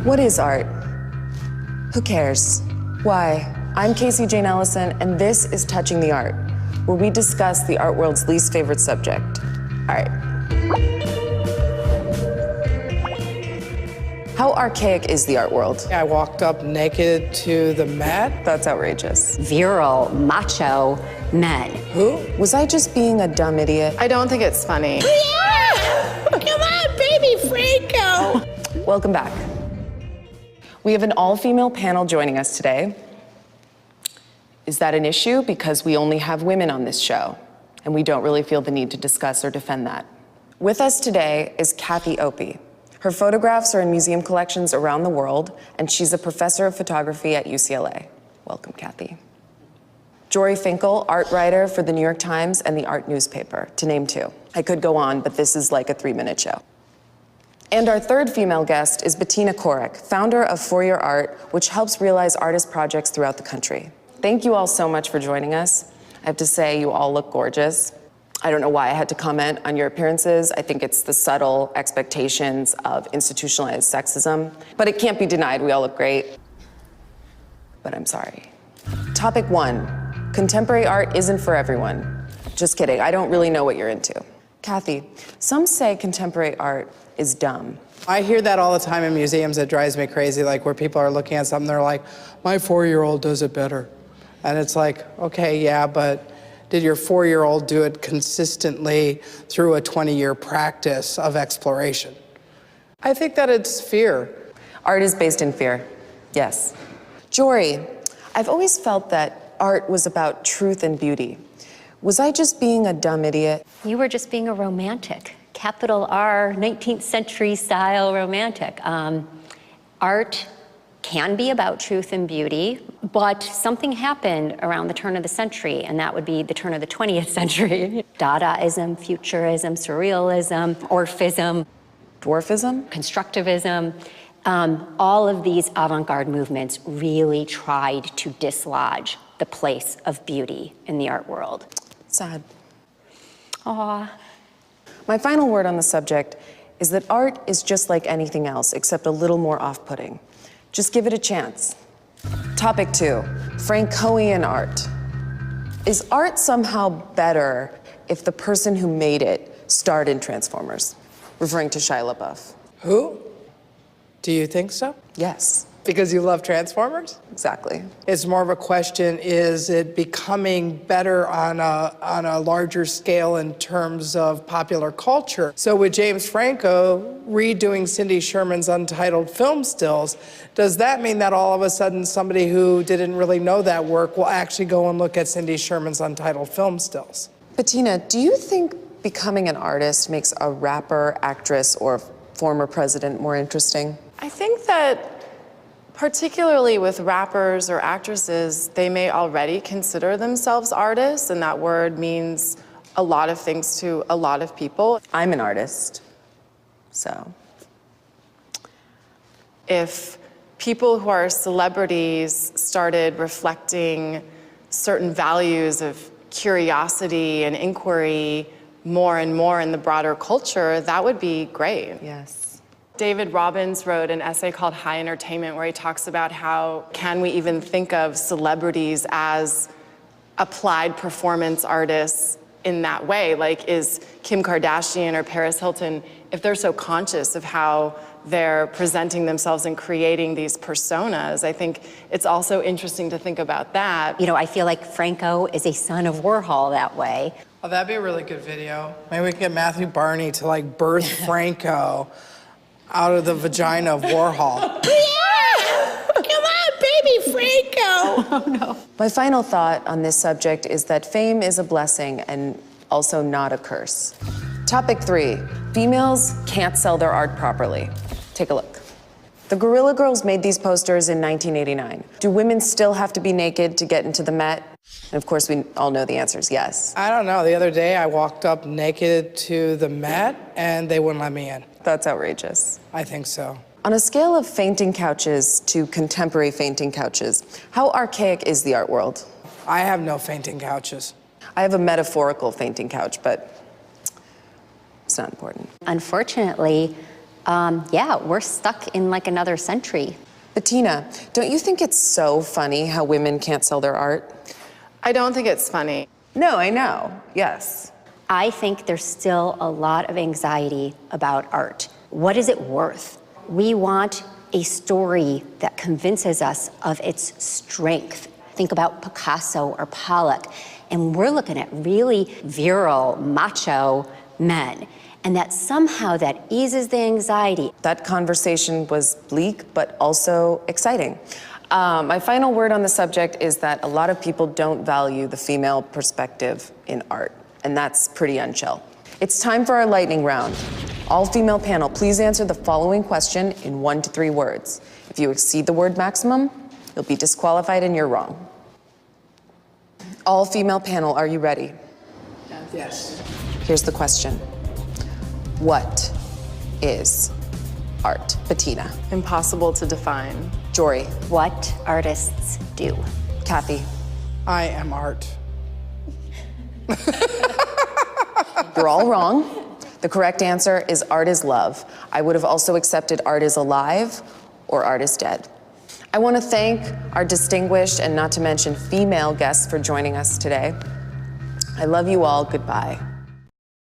What is art? Who cares? Why? I'm Casey Jane Ellison, and this is Touching the Art, where we discuss the art world's least favorite subject, art. How archaic is the art world? I walked up naked to the mat. That's outrageous. Virile, macho men. Who? Was I just being a dumb idiot? I don't think it's funny. Yeah! Come on, baby Franco! Welcome back. We have an all-female panel joining us today. Is that an issue? Because we only have women on this show, and we don't really feel the need to discuss or defend that. With us today is Kathy Opie. Her photographs are in museum collections around the world, and she's a professor of photography at UCLA. Welcome, Kathy. Jori Finkel, art writer for the New York Times and the Art newspaper, to name two. I could go on, but this is like a 3-minute show. And our third female guest is Bettina Korek, founder of For Your Art, which helps realize artist projects throughout the country. Thank you all so much for joining us. I have to say, you all look gorgeous. I don't know why I had to comment on your appearances. I think it's the subtle expectations of institutionalized sexism. But it can't be denied, we all look great. But I'm sorry. Topic 1, contemporary art isn't for everyone. Just kidding, I don't really know what you're into. Kathy, some say contemporary art is dumb. I hear that all the time in museums. It drives me crazy, like where people are looking at something, they're like, my 4-year-old does it better. And it's like, okay, yeah, but did your 4-year-old do it consistently through a 20-year practice of exploration? I think that it's fear. Art is based in fear, yes. Jori, I've always felt that art was about truth and beauty. Was I just being a dumb idiot? You were just being a romantic. Capital R, 19th century style romantic. Art can be about truth and beauty, but something happened around the turn of the century, and that would be the turn of the 20th century. Dadaism, futurism, surrealism, Orphism. Dwarfism? Constructivism. All of these avant-garde movements really tried to dislodge the place of beauty in the art world. Sad. Aw. My final word on the subject is that art is just like anything else, except a little more off-putting. Just give it a chance. Topic 2, Francoian art. Is art somehow better if the person who made it starred in Transformers? Referring to Shia LaBeouf. Who? Do you think so? Yes. Because you love Transformers? Exactly. It's more of a question, is it becoming better on a larger scale in terms of popular culture? So with James Franco redoing Cindy Sherman's untitled film stills, does that mean that all of a sudden somebody who didn't really know that work will actually go and look at Cindy Sherman's untitled film stills? Bettina, do you think becoming an artist makes a rapper, actress, or former president more interesting? I think that particularly with rappers or actresses, they may already consider themselves artists, and that word means a lot of things to a lot of people. I'm an artist, so. If people who are celebrities started reflecting certain values of curiosity and inquiry more and more in the broader culture, that would be great. Yes. David Robbins wrote an essay called High Entertainment where he talks about how can we even think of celebrities as applied performance artists in that way? Like, is Kim Kardashian or Paris Hilton, if they're so conscious of how they're presenting themselves and creating these personas, I think it's also interesting to think about that. You know, I feel like Franco is a son of Warhol that way. Oh, that'd be a really good video. Maybe we can get Matthew Barney to like birth Franco out of the vagina of Warhol. Yeah! Come on, baby Franco! Oh, no. My final thought on this subject is that fame is a blessing and also not a curse. Topic 3, females can't sell their art properly. Take a look. The Guerrilla Girls made these posters in 1989. Do women still have to be naked to get into the Met? And of course, we all know the answer is yes. I don't know. The other day, I walked up naked to the Met, and they wouldn't let me in. That's outrageous. I think so. On a scale of fainting couches to contemporary fainting couches, how archaic is the art world? I have no fainting couches. I have a metaphorical fainting couch, but it's not important. Unfortunately, yeah, we're stuck in like another century. Bettina, don't you think it's so funny how women can't sell their art? I don't think it's funny. No, I know. Yes. I think there's still a lot of anxiety about art. What is it worth? We want a story that convinces us of its strength. Think about Picasso or Pollock, and we're looking at really virile, macho men. And that somehow that eases the anxiety. That conversation was bleak, but also exciting. My final word on the subject is that a lot of people don't value the female perspective in art, and that's pretty unchill. It's time for our lightning round. All female panel, please answer the following question in 1 to 3 words. If you exceed the word maximum, you'll be disqualified and you're wrong. All female panel, are you ready? Yes. Here's the question. What is art? Bettina. Impossible to define. Jori. What artists do. Kathy. I am art. You're all wrong. The correct answer is art is love. I would have also accepted art is alive or art is dead. I want to thank our distinguished and not to mention female guests for joining us today. I love you all. Goodbye.